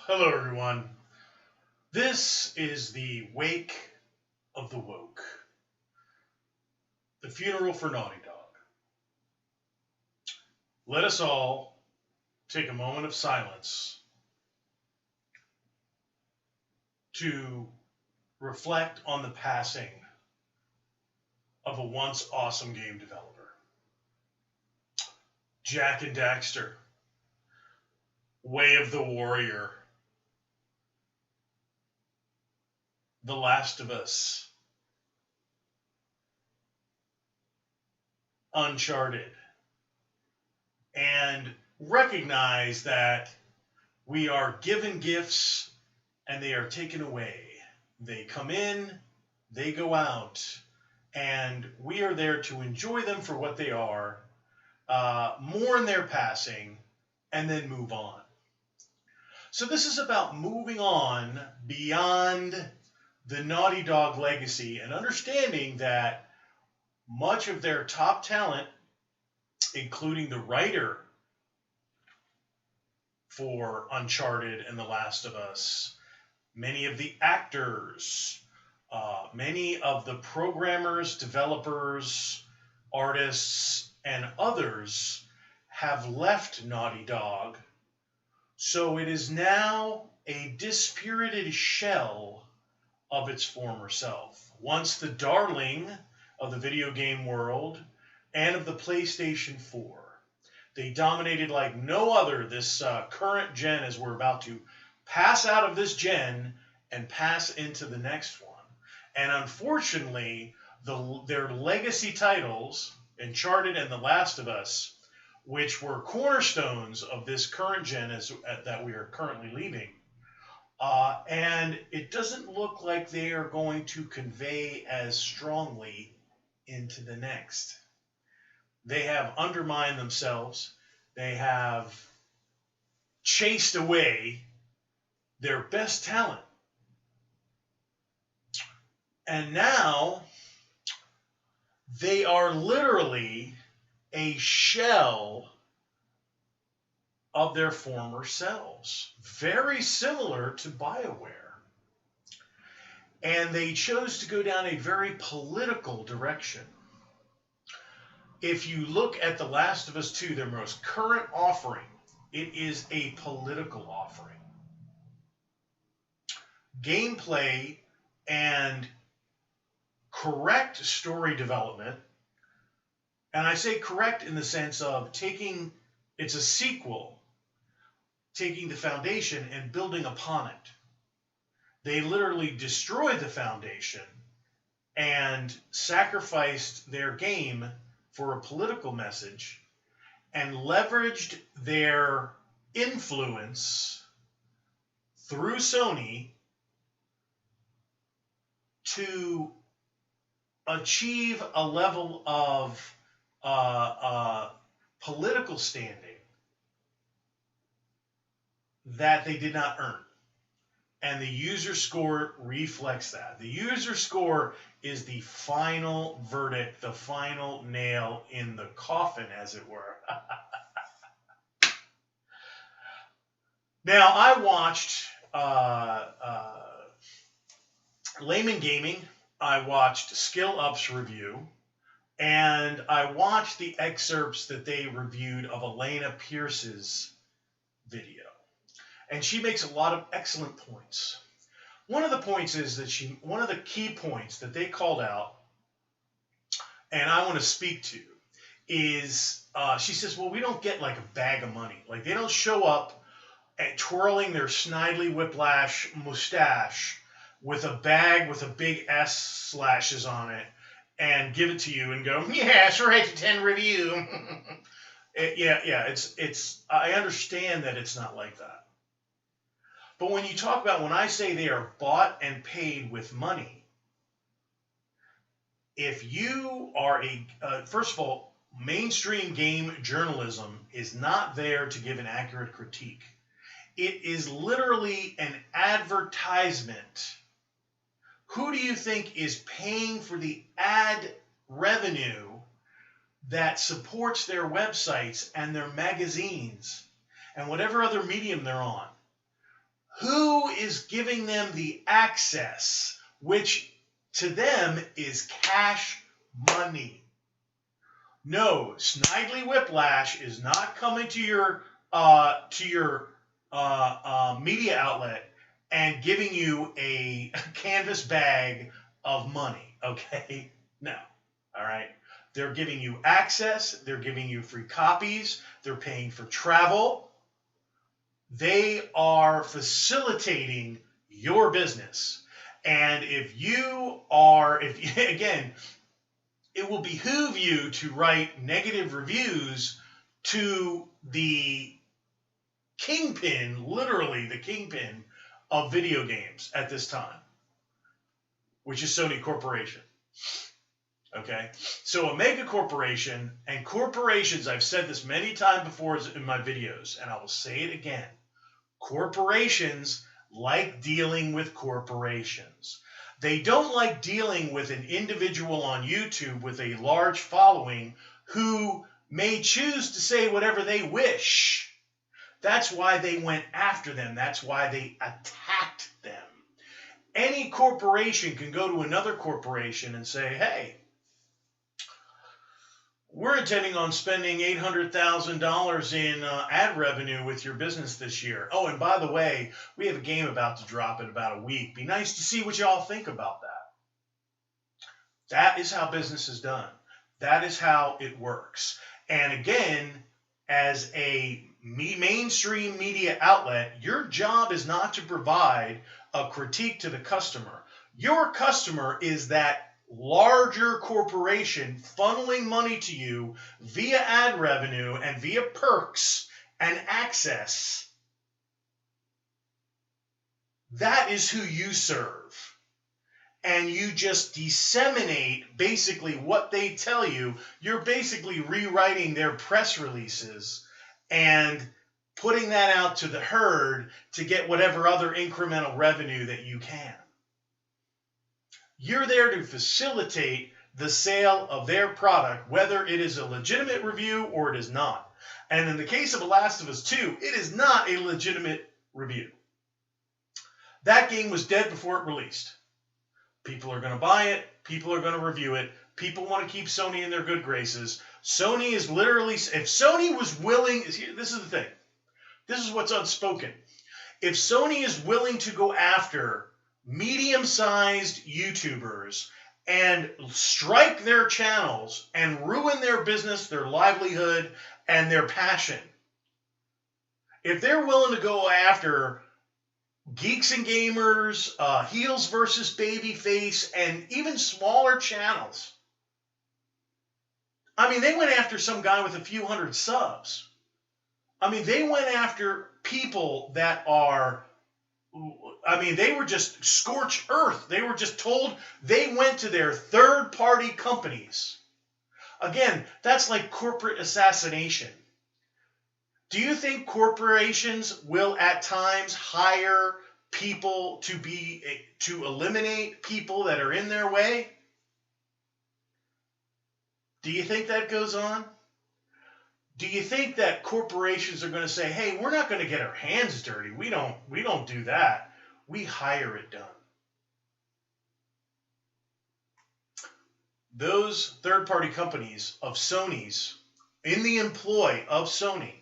Hello, everyone. This is the Wake of the Woke, the funeral for Naughty Dog. Let us all take a moment of silence to reflect on the passing of a once awesome game developer. Jak and Daxter, Way of the Warrior, The Last of Us, Uncharted, and recognize that we are given gifts and they are taken away. They come in, they go out, and we are there to enjoy them for what they are, mourn their passing, and then move on. So this is about moving on beyond the Naughty Dog legacy and understanding that much of their top talent, including the writer for Uncharted and The Last of Us, many of the actors, many of the programmers, developers, artists, and others have left Naughty Dog. So it is now a dispirited shell of its former self. Once the darling of the video game world and of the PlayStation 4. They dominated like no other this current gen as we're about to pass out of this gen and pass into the next one. And unfortunately, their legacy titles, Uncharted and The Last of Us, which were cornerstones of this current gen that we are currently leaving, and it doesn't look like they are going to convey as strongly into the next. They have undermined themselves. They have chased away their best talent. And now they are literally a shell of their former selves. Very similar to BioWare. And they chose to go down a very political direction. If you look at The Last of Us 2, their most current offering, it is a political offering. Gameplay and correct story development, and I say correct in the sense of it's a sequel, taking the foundation and building upon it. They literally destroyed the foundation and sacrificed their game for a political message and leveraged their influence through Sony to achieve a level of political standing that they did not earn. And the user score reflects that. The user score is the final verdict, the final nail in the coffin, as it were. Now, I watched Layman Gaming. I watched Skill Up's review. And I watched the excerpts that they reviewed of Elena Pierce's video. And she makes a lot of excellent points. One of the points is that one of the key points that they called out, and I want to speak to, is she says, well, we don't get like a bag of money. Like they don't show up at twirling their Snidely Whiplash mustache with a bag with a big S slashes on it and give it to you and go, yes, right to 10 review. It's I understand that it's not like that. But when you talk about, when I say they are bought and paid with money, if you are first of all, mainstream game journalism is not there to give an accurate critique. It is literally an advertisement. Who do you think is paying for the ad revenue that supports their websites and their magazines and whatever other medium they're on, who is giving them the access, which to them is cash money? No, Snidely Whiplash is not coming to your media outlet and giving you a canvas bag of money. Okay, no, all right. They're giving you access. They're giving you free copies. They're paying for travel. They are facilitating your business. And if again, it will behoove you to write negative reviews to the kingpin, literally the kingpin of video games at this time, which is Sony Corporation. Okay, so a mega corporation, and corporations, I've said this many times before in my videos, and I will say it again. Corporations like dealing with corporations. They don't like dealing with an individual on YouTube with a large following who may choose to say whatever they wish. That's why they went after them. That's why they attacked them. Any corporation can go to another corporation and say, hey, we're intending on spending $800,000 in ad revenue with your business this year. Oh, and by the way, we have a game about to drop in about a week. Be nice to see what y'all think about that. That is how business is done. That is how it works. And again, as a mainstream media outlet, your job is not to provide a critique to the customer. Your customer is that larger corporation funneling money to you via ad revenue and via perks and access. That is who you serve. And you just disseminate basically what they tell you. You're basically rewriting their press releases and putting that out to the herd to get whatever other incremental revenue that you can. You're there to facilitate the sale of their product, whether it is a legitimate review or it is not. And in the case of The Last of Us 2, it is not a legitimate review. That game was dead before it released. People are going to buy it. People are going to review it. People want to keep Sony in their good graces. Sony is literally, if Sony was willing, this is the thing. This is what's unspoken. If Sony is willing to go after medium-sized YouTubers and strike their channels and ruin their business, their livelihood, and their passion, if they're willing to go after Geeks and Gamers, Heels versus Babyface, and even smaller channels, I mean, they went after some guy with a few hundred subs. I mean, they went after people that are, I mean, they were just scorched earth. They were just told, they went to their third-party companies. Again, that's like corporate assassination. Do you think corporations will at times hire people to eliminate people that are in their way? Do you think that goes on? Do you think that corporations are going to say, hey, we're not going to get our hands dirty. We don't do that. We hire it done. Those third-party companies of Sony's, in the employ of Sony,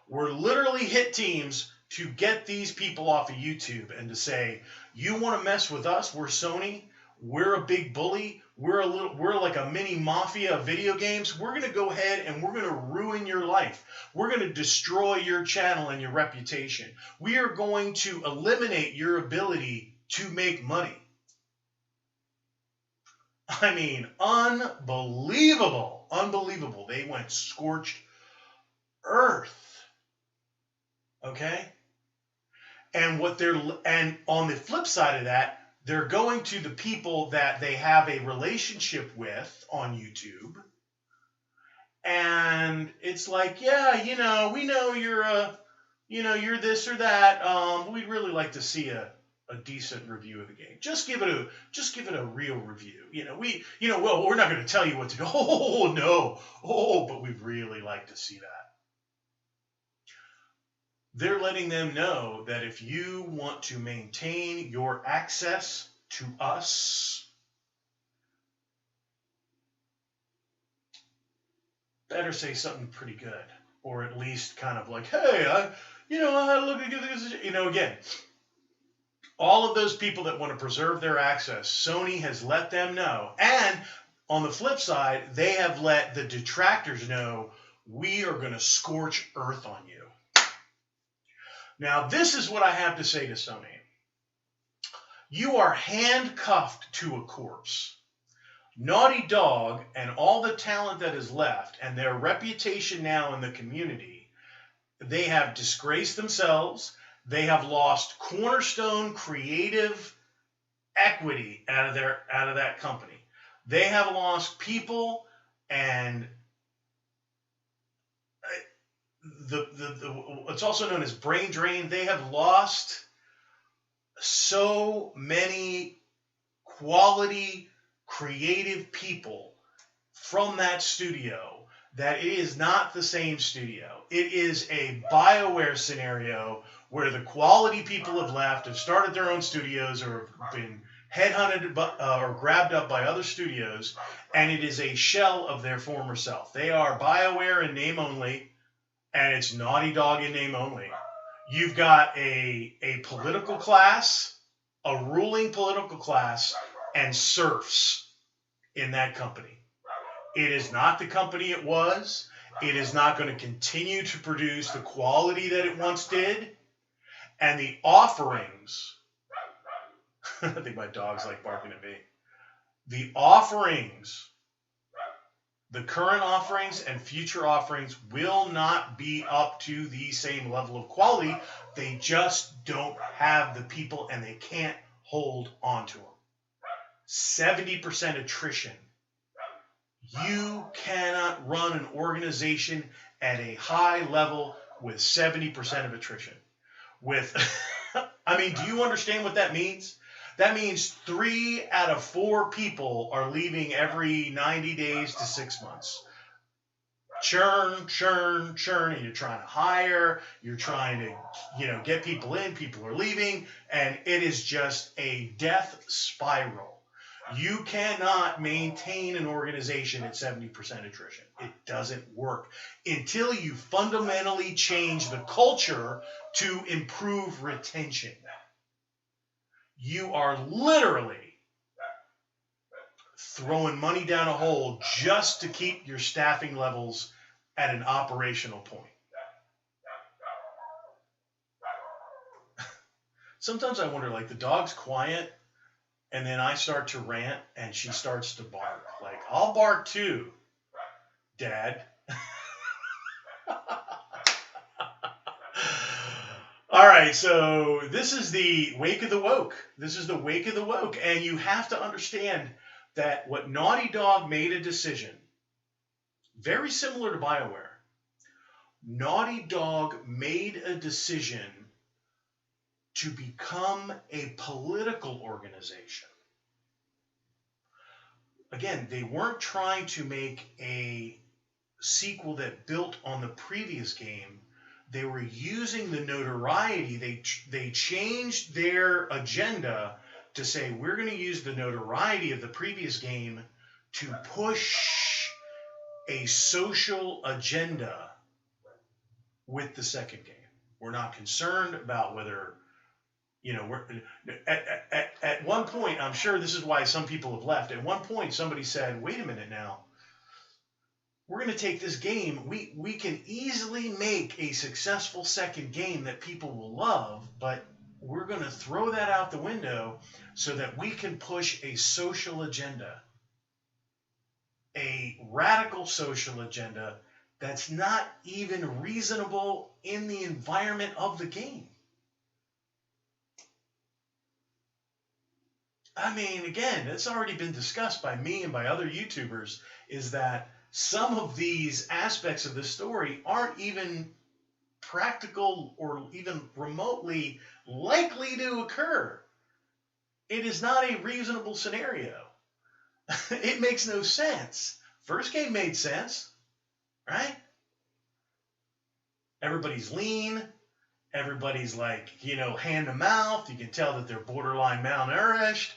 were literally hit teams to get these people off of YouTube and to say, you want to mess with us? We're Sony. We're a big bully. We're like a mini mafia of video games. We're going to go ahead and we're going to ruin your life. We're going to destroy your channel and your reputation. We are going to eliminate your ability to make money. I mean, unbelievable. Unbelievable. They went scorched earth. Okay? And on the flip side of that, they're going to the people that they have a relationship with on YouTube. And it's like, yeah, we know you're you're this or that. We'd really like to see a decent review of the game. Just give it a real review. Well, we're not going to tell you what to do. Oh no. Oh, but we'd really like to see that. They're letting them know that if you want to maintain your access to us, better say something pretty good, or at least kind of like, hey, I look at this. Again, all of those people that want to preserve their access, Sony has let them know. And on the flip side, they have let the detractors know, we are going to scorch earth on you. Now, this is what I have to say to Sony. You are handcuffed to a corpse. Naughty Dog and all the talent that is left and their reputation now in the community, they have disgraced themselves. They have lost cornerstone creative equity out of that company. They have lost people, and it's also known as brain drain. They have lost so many quality creative people from that studio that it is not the same studio. It is a BioWare scenario where the quality people have started their own studios, or have been headhunted or grabbed up by other studios, and it is a shell of their former self. They are BioWare in name only, and it's Naughty Dog in name only. You've got a political class, a ruling political class, and serfs in that company. It is not the company it was. It is not going to continue to produce the quality that it once did. And the offerings, I think my dog's like barking at me. The offerings, the current offerings and future offerings will not be up to the same level of quality. They just don't have the people, and they can't hold on to them. 70% attrition. You cannot run an organization at a high level with 70% of attrition. Do you understand what that means? That means 3 out of 4 people are leaving every 90 days to 6 months. Churn, and you're trying to hire, you're trying to, get people in, people are leaving, and it is just a death spiral. You cannot maintain an organization at 70% attrition. It doesn't work until you fundamentally change the culture to improve retention. You are literally throwing money down a hole just to keep your staffing levels at an operational point. Sometimes I wonder, the dog's quiet, and then I start to rant, and she starts to bark. I'll bark too, Dad. All right, so this is the Wake of the Woke. And you have to understand that what Naughty Dog made a decision, very similar to BioWare. Naughty Dog made a decision to become a political organization. Again, they weren't trying to make a sequel that built on the previous game. They were using the notoriety. They changed their agenda to say, we're going to use the notoriety of the previous game to push a social agenda with the second game. We're not concerned about whether, at one point, I'm sure this is why some people have left. At one point, somebody said, wait a minute now. We're going to take this game. We can easily make a successful second game that people will love, but we're going to throw that out the window so that we can push a social agenda, a radical social agenda that's not even reasonable in the environment of the game. Again, it's already been discussed by me and by other YouTubers, is that some of these aspects of the story aren't even practical or even remotely likely to occur It is not a reasonable scenario. It makes no sense. First game made sense, right? Everybody's lean. Everybody's like, hand to mouth. You can tell that they're borderline malnourished.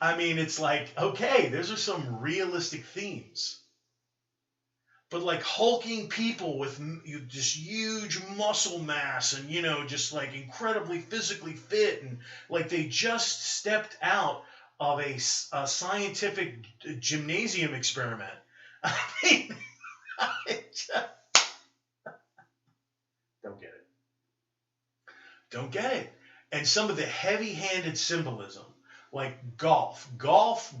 I mean, it's like, okay, those are some realistic themes. But like hulking people with just huge muscle mass and, just like incredibly physically fit and like they just stepped out of a scientific gymnasium experiment. I mean, I just don't get it. Don't get it. And some of the heavy-handed symbolism, like golf. Golf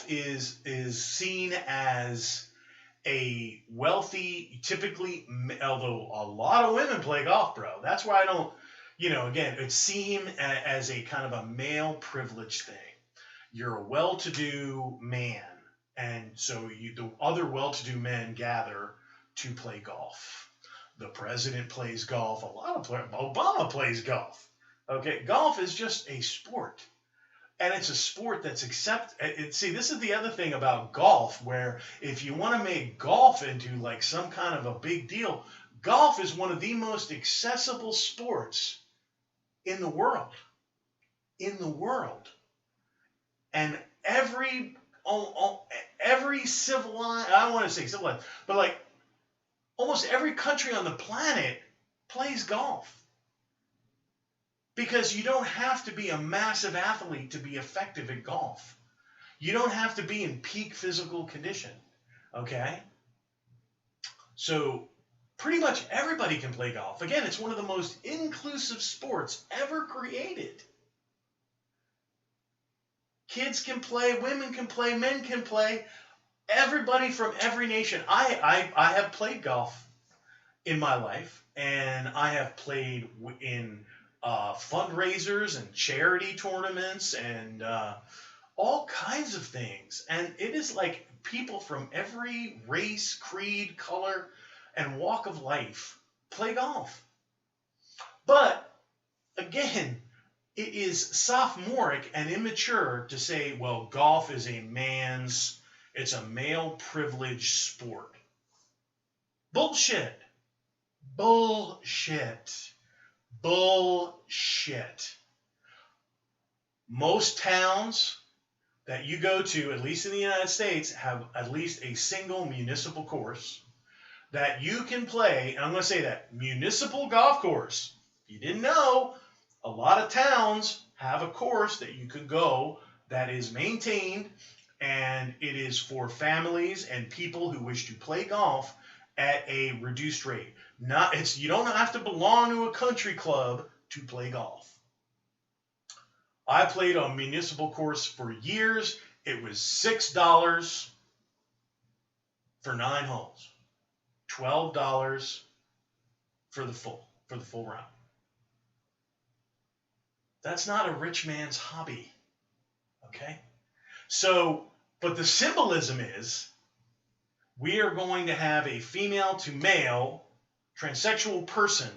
is seen as a wealthy, typically, although a lot of women play golf, bro. That's why I don't, again, it's seen as a kind of a male privilege thing. You're a well-to-do man, and so the other well-to-do men gather to play golf. The president plays golf. Obama plays golf. Okay, golf is just a sport. And it's a sport that's see, this is the other thing about golf, where if you want to make golf into like some kind of a big deal, golf is one of the most accessible sports in the world. In the world. And every civilized, I don't want to say civilized, but like almost every country on the planet plays golf. Because you don't have to be a massive athlete to be effective at golf. You don't have to be in peak physical condition. Okay? So pretty much everybody can play golf. Again, it's one of the most inclusive sports ever created. Kids can play, women can play, men can play. Everybody from every nation. I have played golf in my life, and I have played in fundraisers and charity tournaments and all kinds of things. And it is like people from every race, creed, color, and walk of life play golf. But again, it is sophomoric and immature to say, well, golf is it's a male privilege sport. Bullshit. Bullshit. Bullshit. Most towns that you go to, at least in the United States, have at least a single municipal course that you can play. And I'm going to say that municipal golf course. If you didn't know, a lot of towns have a course that you can go that is maintained, and it is for families and people who wish to play golf at a reduced rate. You don't have to belong to a country club to play golf. I played on a municipal course for years. It was $6 for 9 holes. $12 for the full round. That's not a rich man's hobby. Okay? So, but the symbolism is we are going to have a female to male transsexual person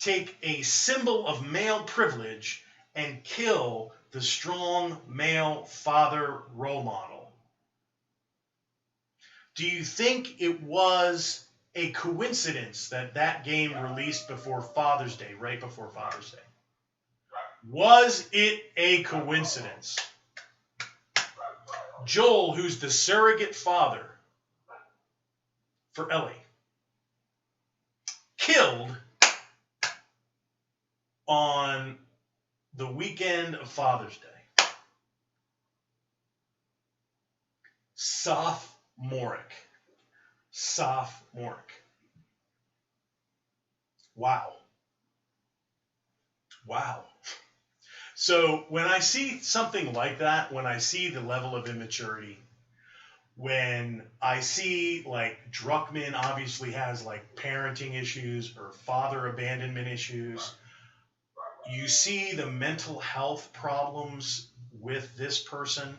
take a symbol of male privilege and kill the strong male father role model. Do you think it was a coincidence that that game released before Father's Day, right before Father's Day? Was it a coincidence? Joel, who's the surrogate father for Ellie, killed on the weekend of Father's Day. Sophomoric. Wow. So when I see something like that, when I see the level of immaturity, when I see like Druckmann obviously has like parenting issues or father abandonment issues, you see the mental health problems with this person,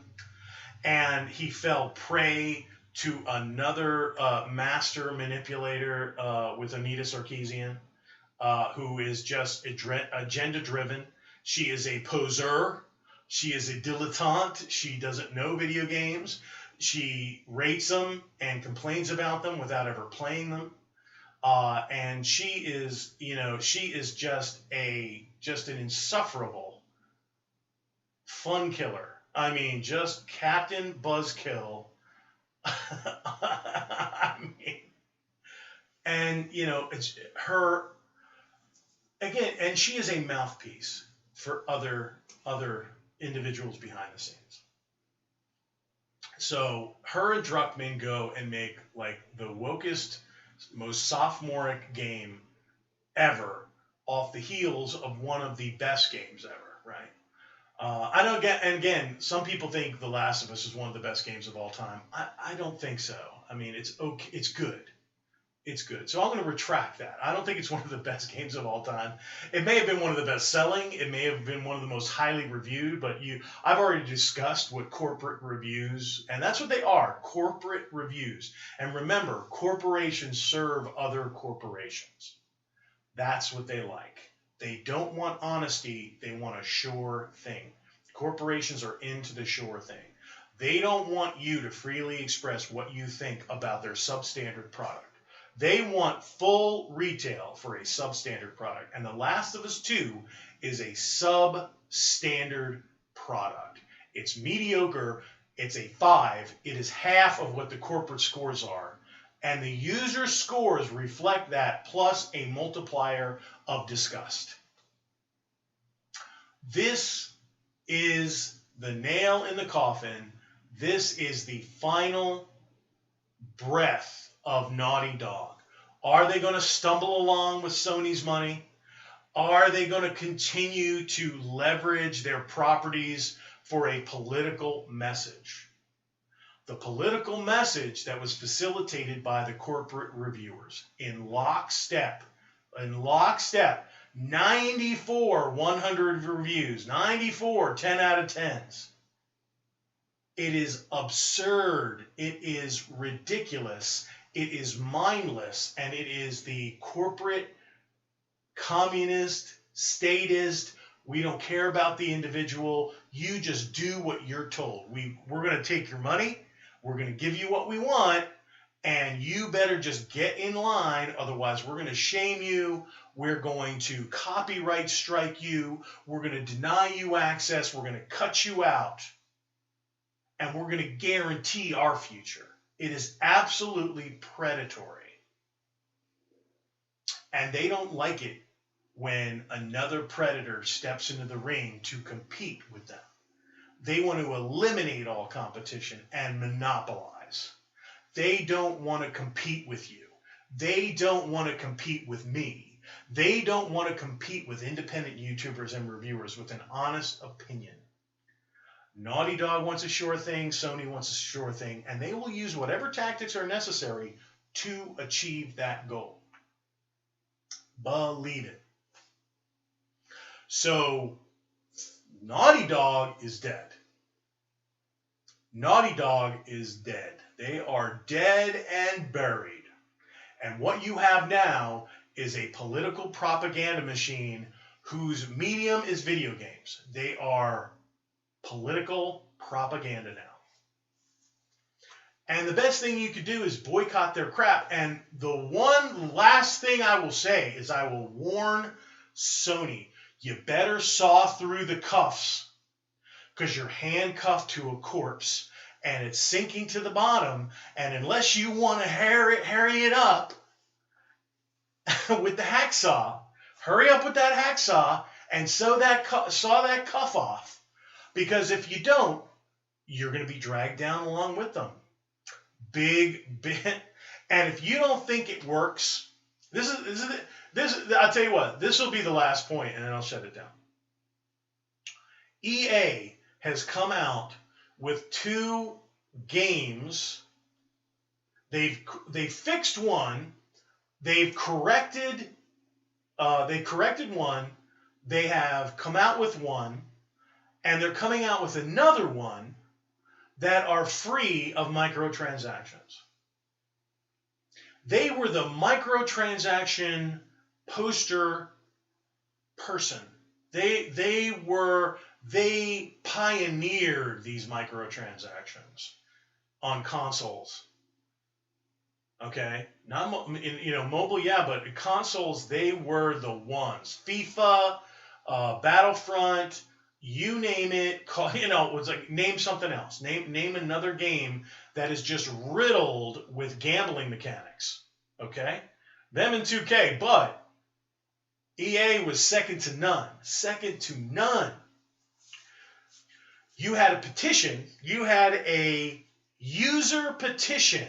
and he fell prey to another master manipulator with Anita Sarkeesian, who is just agenda driven. She is a poseur She is a dilettante. She doesn't know video games. She rates them and complains about them without ever playing them. And she is, she is just an insufferable fun killer. I mean, just Captain Buzzkill. I mean, and it's her again, and she is a mouthpiece for other individuals behind the scenes. So her and Druckmann go and make like the wokest, most sophomoric game ever off the heels of one of the best games ever, right? I don't get, and again, some people think The Last of Us is one of the best games of all time. I don't think so. I mean, it's okay. It's good. It's good. So I'm going to retract that. I don't think it's one of the best games of all time. It may have been one of the best selling. It may have been one of the most highly reviewed, but I've already discussed what corporate reviews, and that's what they are, corporate reviews. And remember, corporations serve other corporations. That's what they like. They don't want honesty. They want a sure thing. Corporations are into the sure thing. They don't want you to freely express what you think about their substandard product. They want full retail for a substandard product. And The Last of Us 2 is a substandard product. It's mediocre. It's a 5. It is half of what the corporate scores are. And the user scores reflect that plus a multiplier of disgust. This is the nail in the coffin. This is the final breath of Naughty Dog. Are they going to stumble along with Sony's money? Are they going to continue to leverage their properties for a political message? The political message that was facilitated by the corporate reviewers in lockstep, 94 100 reviews, 94 10 out of 10s. It is absurd. It is ridiculous. It is mindless. And it is the corporate, communist, statist, we don't care about the individual. You just do what you're told. We're going to take your money. We're going to give you what we want. And you better just get in line. Otherwise, we're going to shame you. We're going to copyright strike you. We're going to deny you access. We're going to cut you out. And we're going to guarantee our future. It is absolutely predatory. And they don't like it when another predator steps into the ring to compete with them. They want to eliminate all competition and monopolize. They don't want to compete with you. They don't want to compete with me. They don't want to compete with independent YouTubers and reviewers with an honest opinion. Naughty Dog wants a sure thing, Sony wants a sure thing, and they will use whatever tactics are necessary to achieve that goal. Believe it. So, Naughty Dog is dead. Naughty Dog is dead. They are dead and buried. And what you have now is a political propaganda machine whose medium is video games. They are political propaganda now. And the best thing you could do is boycott their crap. And the one last thing I will say is I will warn Sony, you better saw through the cuffs because you're handcuffed to a corpse and it's sinking to the bottom. And unless you want to hurry it up with the hacksaw, hurry up with that hacksaw and saw that cuff off. Because if you don't, you're going to be dragged down along with them. Big bit. And if you don't think it works, this I'll tell you what, this will be the last point and then I'll shut it down. EA has come out with 2 games. They've fixed one. They've corrected one. They have come out with one. And they're coming out with another one that are free of microtransactions. They were the microtransaction poster person. They were they pioneered these microtransactions on consoles. Okay, not mobile, yeah, but consoles, they were the ones. FIFA, Battlefront, you name it. It was like name something else. Name another game that is just riddled with gambling mechanics. Okay, them and 2K, but EA was second to none. Second to none. You had a petition. You had a user petition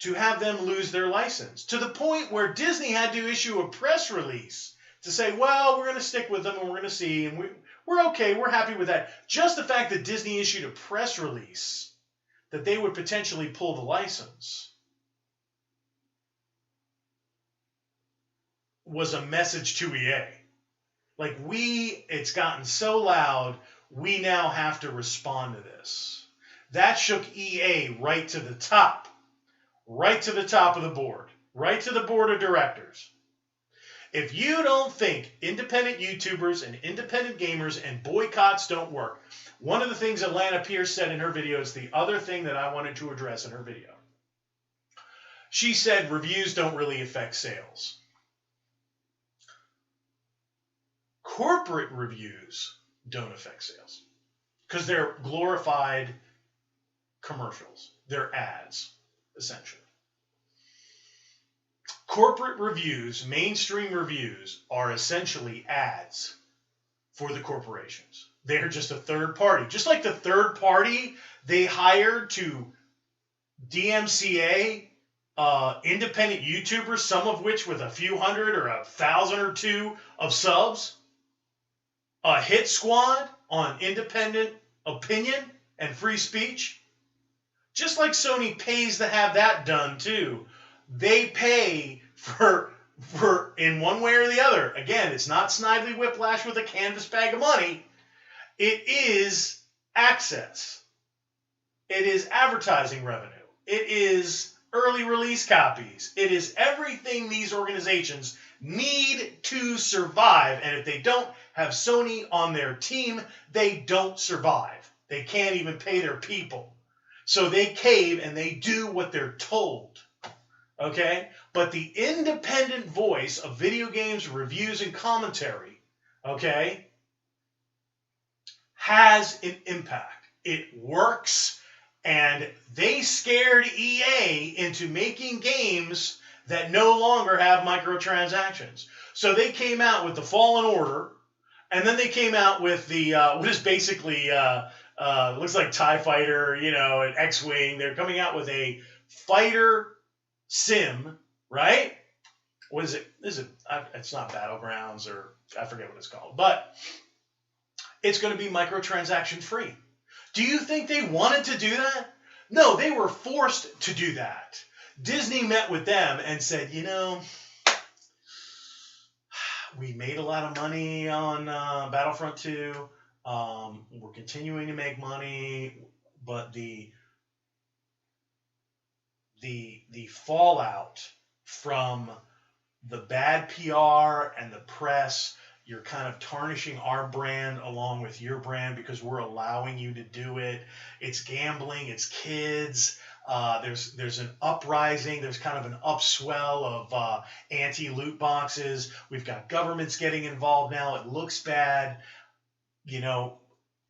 to have them lose their license, to the point where Disney had to issue a press release to say, well, we're going to stick with them and we're going to see, and we're okay, we're happy with that. Just the fact that Disney issued a press release that they would potentially pull the license was a message to EA. Like, it's gotten so loud, we now have to respond to this. That shook EA right to the top. Right to the top of the board. Right to the board of directors. If you don't think independent YouTubers and independent gamers and boycotts don't work, one of the things that Lana Pierce said in her video is the other thing that I wanted to address in her video. She said reviews don't really affect sales. Corporate reviews don't affect sales because they're glorified commercials. They're ads, essentially. Corporate reviews, mainstream reviews, are essentially ads for the corporations. They're just a third party. Just like the third party they hired to DMCA independent YouTubers, some of which with a few hundred or 1,000 or two of subs. A hit squad on independent opinion and free speech. Just like Sony pays to have that done too. They pay for in one way or the other. Again, it's not Snidely Whiplash with a canvas bag of money. It is access. It is advertising revenue. It is early release copies. It is everything these organizations need to survive. And if they don't have Sony on their team, they don't survive. They can't even pay their people. So they cave and they do what they're told. Okay? But the independent voice of video games, reviews, and commentary, okay, has an impact. It works, and they scared EA into making games that no longer have microtransactions. So they came out with the Fallen Order, and then they came out with the, what is basically, looks like TIE Fighter, an X-Wing. They're coming out with a fighter sim, right? What is it? It's not Battlegrounds, or I forget what it's called. But it's going to be microtransaction free. Do you think they wanted to do that? No, they were forced to do that. Disney met with them and said, we made a lot of money on Battlefront 2. We're continuing to make money, but the fallout from the bad PR and the press, you're kind of tarnishing our brand along with your brand because we're allowing you to do it. It's gambling. It's kids. There's an uprising. There's kind of an upswell of anti-loot boxes. We've got governments getting involved now. It looks bad. The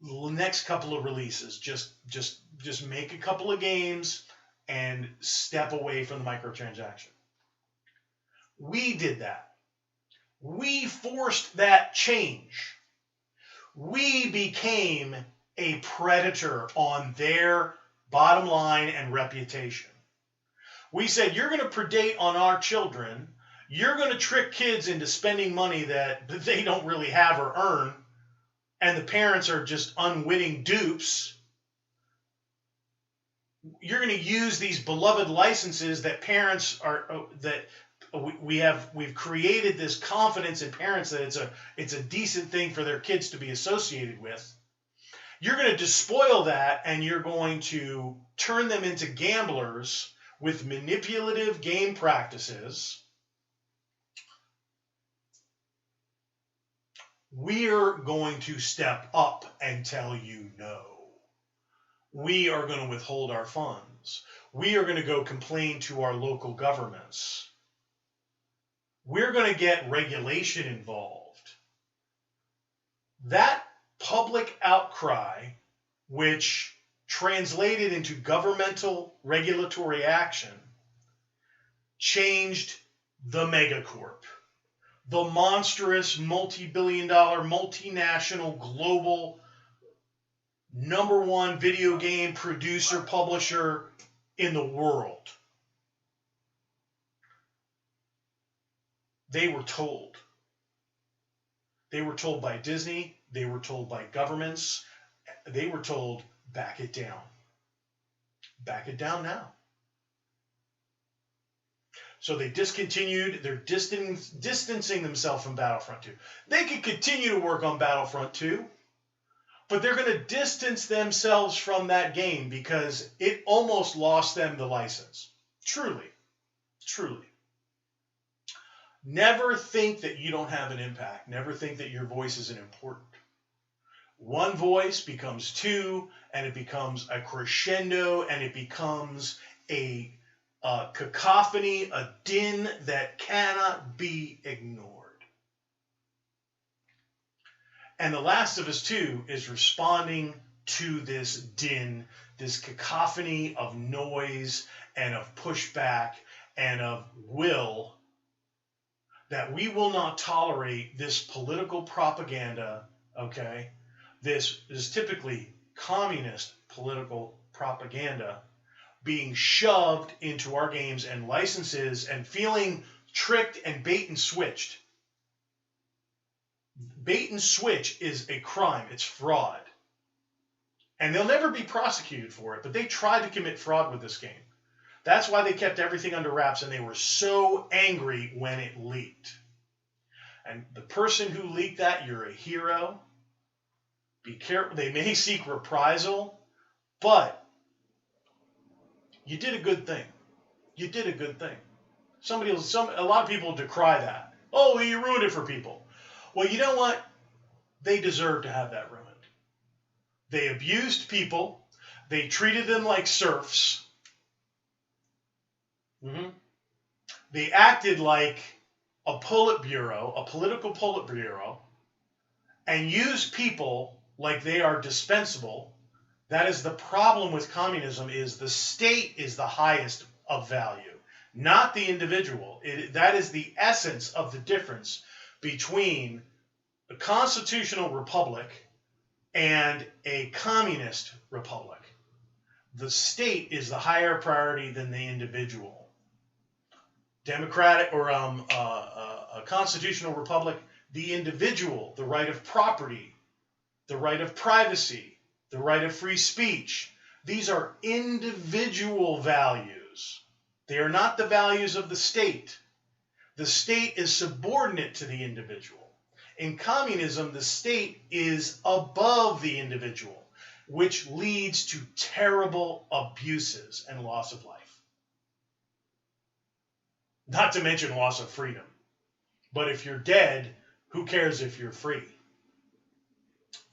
next couple of releases, just make a couple of games and step away from the microtransaction. We did that. We forced that change. We became a predator on their bottom line and reputation. We said, you're going to predate on our children. You're going to trick kids into spending money that they don't really have or earn, and the parents are just unwitting dupes. You're going to use these beloved licenses that parents are we've created this confidence in parents that it's a decent thing for their kids to be associated with. You're going to despoil that, and you're going to turn them into gamblers with manipulative game practices. we're going to step up and tell you no. We are going to withhold our funds. We are going to go complain to our local governments. We're going to get regulation involved. That public outcry, which translated into governmental regulatory action, changed the megacorp, the monstrous multi-billion-dollar, multinational, global, #1 video game producer, publisher in the world. They were told. They were told by Disney. They were told by governments. They were told, back it down. Back it down now. So they discontinued. They're distancing themselves from Battlefront 2. They could continue to work on Battlefront 2, but they're going to distance themselves from that game because it almost lost them the license. Truly. Truly. Never think that you don't have an impact. Never think that your voice isn't important. One voice becomes two, and it becomes a crescendo, and it becomes a cacophony, a din that cannot be ignored. And The Last of Us 2 is responding to this din, this cacophony of noise and of pushback and of will, that we will not tolerate this political propaganda, okay? This is typically communist political propaganda being shoved into our games and licenses and feeling tricked and bait and switched. Bait and switch is a crime. It's fraud. And they'll never be prosecuted for it, but they tried to commit fraud with this game. That's why they kept everything under wraps, and they were so angry when it leaked. And the person who leaked that, you're a hero. Be careful. They may seek reprisal, but you did a good thing. You did a good thing. A lot of people decry that. Oh, you ruined it for people. Well, you know what? They deserve to have that ruined. They abused people. They treated them like serfs. They acted like a Politburo, a political Politburo, and used people like they are dispensable. That is the problem with communism, is the state is the highest of value, not the individual. That is the essence of the difference between a constitutional republic and a communist republic. The state is the higher priority than the individual. Democratic or a constitutional republic, the individual, the right of property, the right of privacy, the right of free speech. These are individual values. They are not the values of the state. The state is subordinate to the individual. In communism, the state is above the individual, which leads to terrible abuses and loss of life. Not to mention loss of freedom. But if you're dead, who cares if you're free?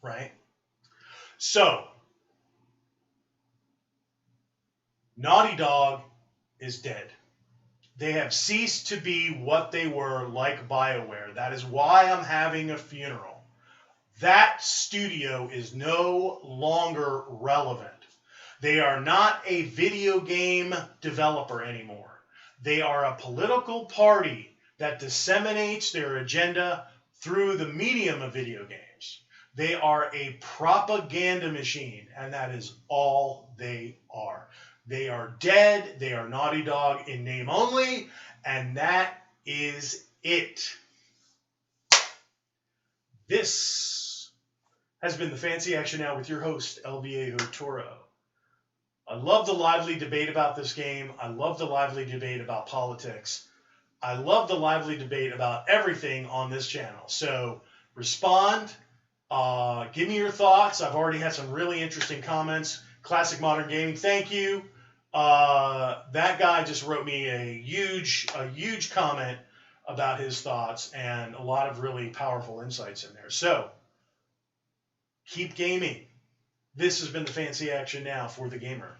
Right? So, Naughty Dog is dead. They have ceased to be what they were, like BioWare. That is why I'm having a funeral. That studio is no longer relevant. They are not a video game developer anymore. They are a political party that disseminates their agenda through the medium of video games. They are a propaganda machine, and that is all they are. They are dead. They are Naughty Dog in name only, and that is it. This has been the Fancy Action Now with your host, El Viejo Toro. I love the lively debate about this game. I love the lively debate about politics. I love the lively debate about everything on this channel. So respond. Give me your thoughts. I've already had some really interesting comments. Classic Modern Gaming, thank you. That guy just wrote me a huge comment. about his thoughts and a lot of really powerful insights in there. So keep gaming. This has been the Fancy Action Now for the Gamer.